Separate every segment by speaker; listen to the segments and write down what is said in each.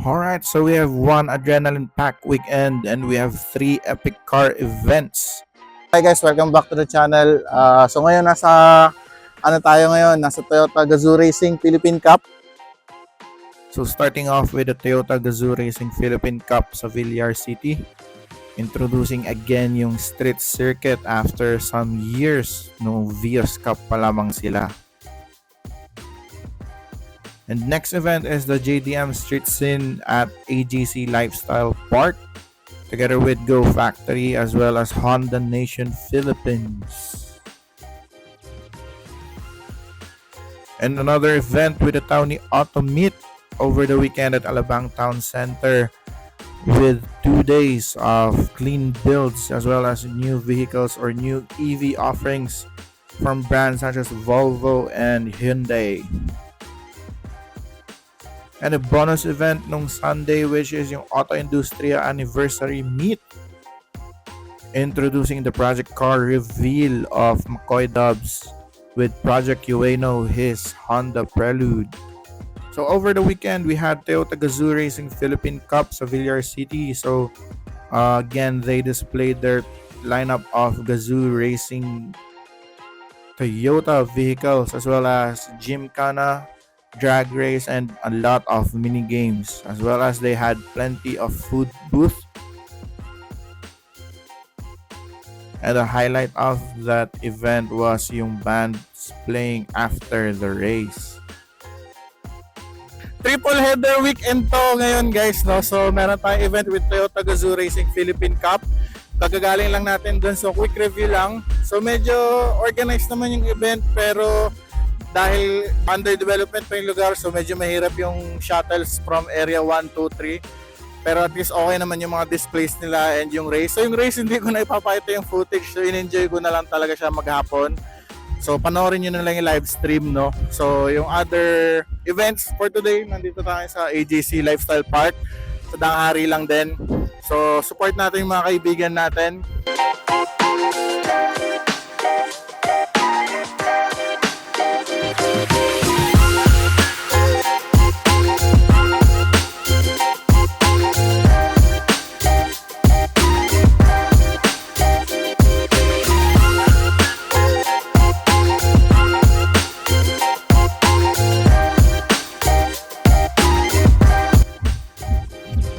Speaker 1: Alright, so we have one adrenaline-packed weekend and we have 3 epic car events.
Speaker 2: Hi guys, welcome back to the channel. So ngayon nasa Toyota Gazoo Racing Philippine Cup.
Speaker 1: So starting off with the Toyota Gazoo Racing Philippine Cup sa Villar City. Introducing again yung street circuit after some years no Vios Cup pa lamang sila. And next event is the JDM Street Scene at AGC Lifestyle Park together with Go Factory as well as Honda Nation Philippines. And another event with the Townie Auto Meet over the weekend at Alabang Town Center with 2 days of clean builds as well as new vehicles or new EV offerings from brands such as Volvo and Hyundai. And a bonus event nung Sunday which is yung Auto Industria Anniversary Meet, introducing the project car reveal of McCoy Dubs with Project Ueno, his Honda Prelude. So over the weekend we had Toyota Gazoo Racing Philippine Cup sa Villar City. So again they displayed their lineup of Gazoo Racing Toyota vehicles as well as Gymkhana, drag race, and a lot of mini games, as well as they had plenty of food booth. And the highlight of that event was yung bands playing after the race. Triple header weekend to ngayon guys, no? So meron tayong event with Toyota Gazoo Racing Philippine Cup. Kagagaling lang natin dun, so quick review lang. So medyo organized naman yung event pero dahil under development pa yung lugar, so medyo mahirap yung shuttles from area 1, 2, 3. Pero at least okay naman yung mga displays nila and yung race. So yung race hindi ko na ipapakita yung footage, so in-enjoy ko na lang talaga siya maghapon. So panoorin nyo na lang yung live stream, no? So yung other events for today, nandito tayo sa AGC Lifestyle Park. Sa Danghari lang din. So support natin yung mga kaibigan natin.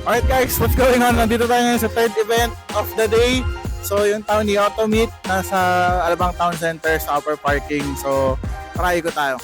Speaker 1: Alright guys, what's going on? Nandito tayo ngayon sa third event of the day. So yung Townie Auto Meet nasa Alabang Town Center sa upper parking. So tara ikot tayo.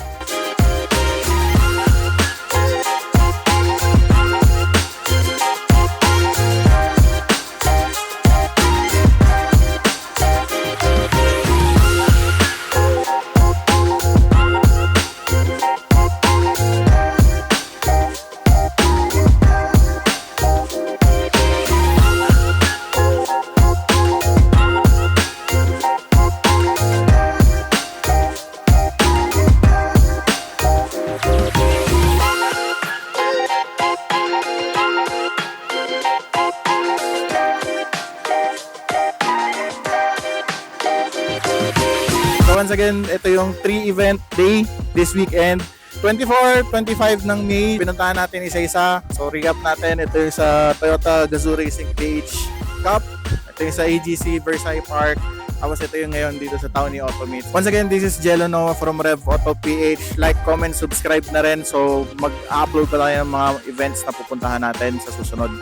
Speaker 1: Once again, ito yung 3-event day this weekend. 24, 25 ng May, pinuntahan natin isa-isa. So recap natin, ito yung sa Toyota Gazoo Racing PH Cup. Ito yung sa AGC Versailles Park. Tapos ito yung ngayon dito sa Townie Auto Meet. Once again, this is Jello Noah from Rev Auto PH. Like, comment, subscribe na rin. So mag-upload pa tayo ng mga events na pupuntahan natin sa susunod.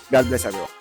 Speaker 1: God bless everyone.